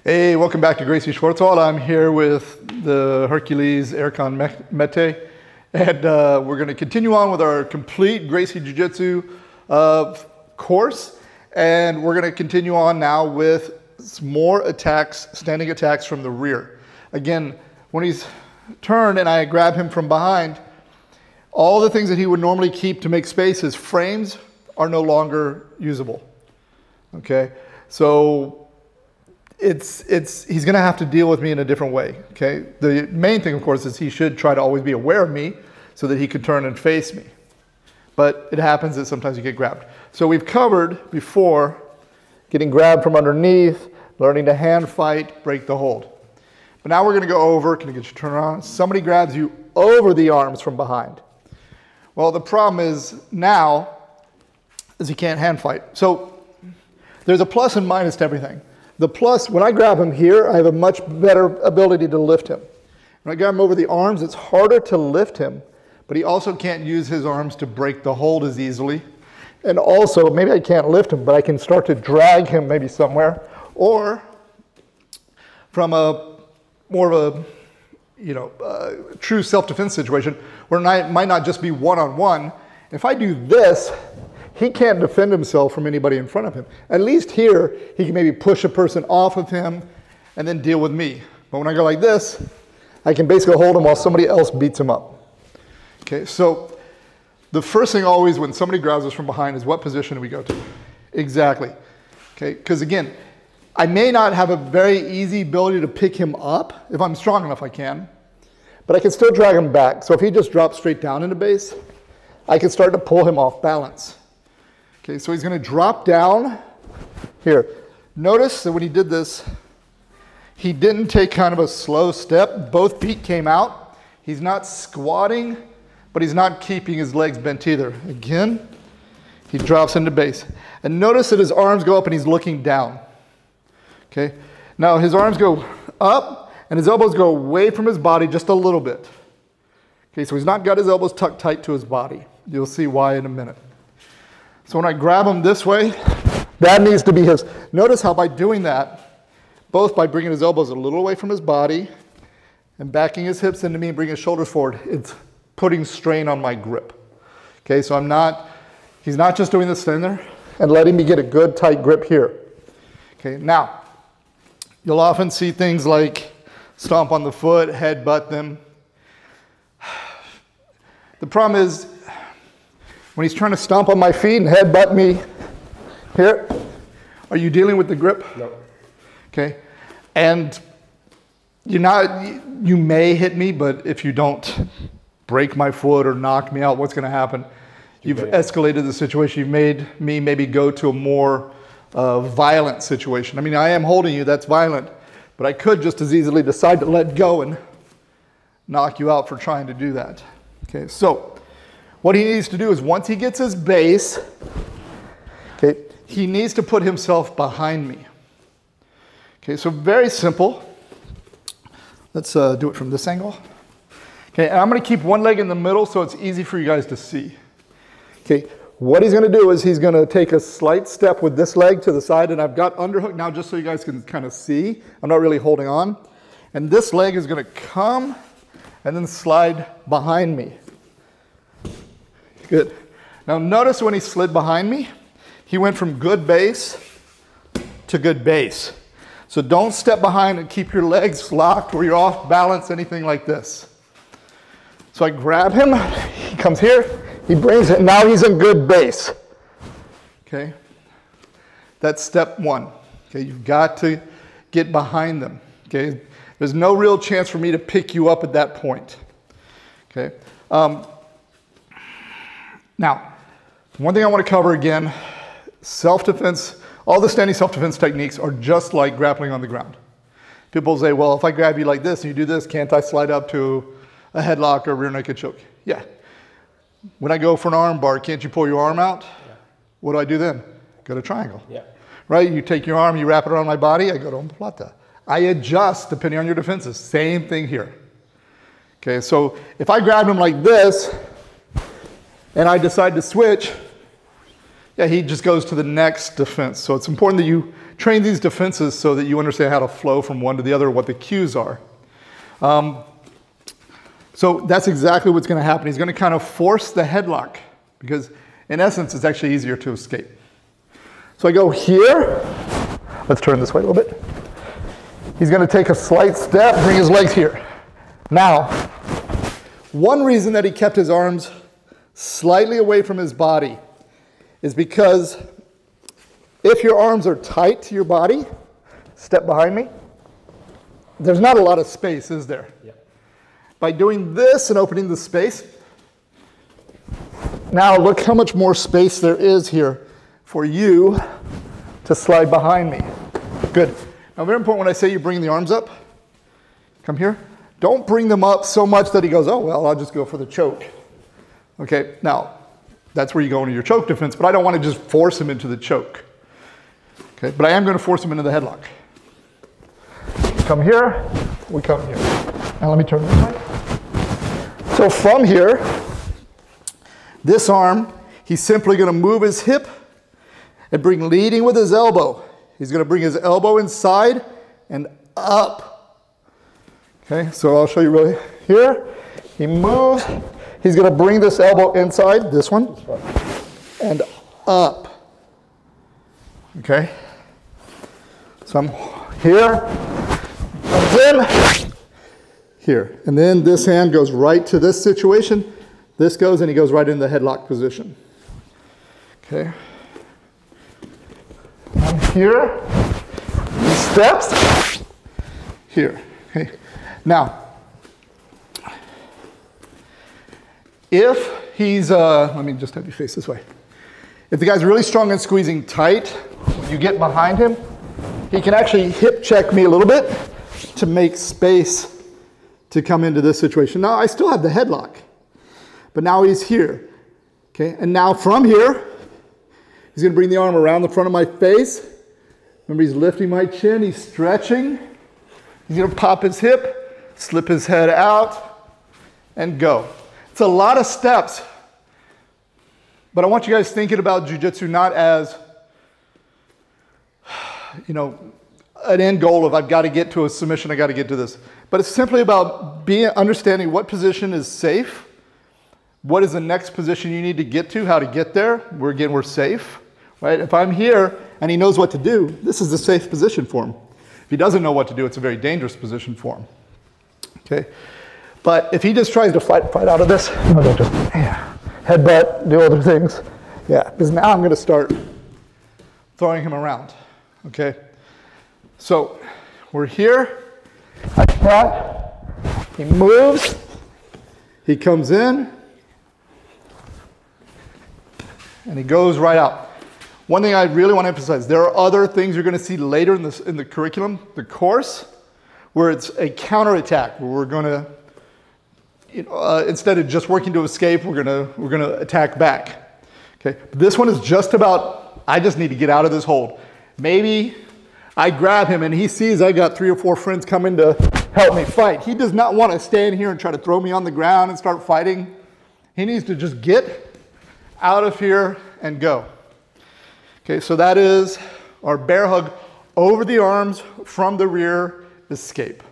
Hey, welcome back to Gracie Schwarzwald. I'm here with the Hercules Aircon Mete, and we're going to continue on with our complete Gracie Jiu-Jitsu course, and we're going to continue on now with some more attacks, standing attacks from the rear. Again, when he's turned and I grab him from behind, all the things that he would normally keep to make space, his frames, are no longer usable. Okay, so he's going to have to deal with me in a different way. Okay, the main thing, of course, is he should try to always be aware of me so that he could turn and face me. But it happens that sometimes you get grabbed. So we've covered before getting grabbed from underneath, learning to hand fight, break the hold. But now we're going to go over. Can I get you to turn around? Somebody grabs you over the arms from behind. Well, the problem is now is he can't hand fight. So there's a plus and minus to everything. The plus, when I grab him here, I have a much better ability to lift him. When I grab him over the arms, it's harder to lift him, but he also can't use his arms to break the hold as easily. And also, maybe I can't lift him, but I can start to drag him maybe somewhere. Or from a more of a true self-defense situation where it might not just be one-on-one. If I do this, he can't defend himself from anybody in front of him. At least here, he can maybe push a person off of him and then deal with me. But when I go like this, I can basically hold him while somebody else beats him up. Okay, so the first thing always when somebody grabs us from behind is what position do we go to? Exactly. Okay, because again, I may not have a very easy ability to pick him up. If I'm strong enough, I can. But I can still drag him back. So if he just drops straight down into base, I can start to pull him off balance. Okay, so he's going to drop down here. Notice that when he did this, he didn't take kind of a slow step. Both feet came out. He's not squatting, but he's not keeping his legs bent either. Again, he drops into base. And notice that his arms go up and he's looking down. Okay, now his arms go up and his elbows go away from his body just a little bit. Okay, so he's not got his elbows tucked tight to his body. You'll see why in a minute. So when I grab him this way, that needs to be his. Notice how by doing that, both by bringing his elbows a little away from his body and backing his hips into me and bringing his shoulders forward, it's putting strain on my grip. Okay, so he's not just doing this thing there and letting me get a good tight grip here. Okay, now, you'll often see things like stomp on the foot, headbutt them. The problem is, when he's trying to stomp on my feet and headbutt me here, are you dealing with the grip? No. Okay. And you may hit me, but if you don't break my foot or knock me out, what's going to happen? You've escalated the situation. You've made me maybe go to a more violent situation. I mean, I am holding you, that's violent, but I could just as easily decide to let go and knock you out for trying to do that. Okay, so what he needs to do is once he gets his base, okay, he needs to put himself behind me. Okay, so very simple. Let's do it from this angle. Okay, and I'm going to keep one leg in the middle so it's easy for you guys to see. Okay, what he's going to do is he's going to take a slight step with this leg to the side, and I've got underhook now just so you guys can kind of see. I'm not really holding on. And this leg is going to come and then slide behind me. Good. Now notice when he slid behind me, he went from good base to good base. So don't step behind and keep your legs locked or you're off balance, anything like this. So I grab him, he comes here, he brings it, now he's in good base. Okay, that's step one. Okay, you've got to get behind them. Okay, there's no real chance for me to pick you up at that point. Okay. Now, one thing I want to cover again, self-defense, all the standing self-defense techniques are just like grappling on the ground. People say, well, if I grab you like this and you do this, can't I slide up to a headlock or a rear naked choke? Yeah. When I go for an arm bar, can't you pull your arm out? Yeah. What do I do then? Go to triangle. Yeah. Right? You take your arm, you wrap it around my body, I go to omoplata. I adjust depending on your defenses. Same thing here. Okay, so if I grab him like this, and I decide to switch, yeah, he just goes to the next defense. So it's important that you train these defenses so that you understand how to flow from one to the other, what the cues are. So that's exactly what's going to happen. He's going to kind of force the headlock because in essence, it's actually easier to escape. So I go here. Let's turn this way a little bit. He's going to take a slight step, bring his legs here. Now, one reason that he kept his arms slightly away from his body is because if your arms are tight to your body, step behind me, there's not a lot of space, is there? Yeah. By doing this and opening the space, now look how much more space there is here for you to slide behind me. Good. Now, very important when I say you bring the arms up, come here. Don't bring them up so much that he goes, oh, well, I'll just go for the choke. Okay, now, that's where you go into your choke defense, but I don't want to just force him into the choke. Okay, but I am going to force him into the headlock. Come here, we come here. Now let me turn this way. So from here, this arm, he's simply going to move his hip and bring leading with his elbow. He's going to bring his elbow inside and up. Okay, so I'll show you really here. He moves. He's going to bring this elbow inside, this one, and up. Okay? So I'm here, comes in, here. And then this hand goes right to this situation. This goes and he goes right in the headlock position. Okay? I'm here. He steps. Here. Okay? Now, if he's, let me just have you face this way. If the guy's really strong and squeezing tight, when you get behind him, he can actually hip check me a little bit to make space to come into this situation. Now, I still have the headlock, but now he's here. Okay, and now from here, he's gonna bring the arm around the front of my face. Remember, he's lifting my chin, he's stretching. He's gonna pop his hip, slip his head out, and go. It's a lot of steps, but I want you guys thinking about jiu-jitsu not as, you know, an end goal of I've got to get to a submission, I got to get to this. But it's simply about understanding what position is safe, what is the next position you need to get to, how to get there. We're safe, right? If I'm here and he knows what to do, this is a safe position for him. If he doesn't know what to do, it's a very dangerous position for him. Okay? But if he just tries to fight out of this, no, don't just headbutt, do other things. Yeah, because now I'm going to start throwing him around. Okay? So we're here. I shot. He moves. He comes in. And he goes right out. One thing I really want to emphasize, there are other things you're going to see later in the curriculum, the course, where it's a counterattack, where we're going to, you know, instead of just working to escape, we're gonna attack back. Okay, but this one is just about, I just need to get out of this hold. Maybe I grab him and he sees I got 3 or 4 friends coming to help me fight. He does not want to stand here and try to throw me on the ground and start fighting. He needs to just get out of here and go. Okay, so that is our bear hug over the arms from the rear escape.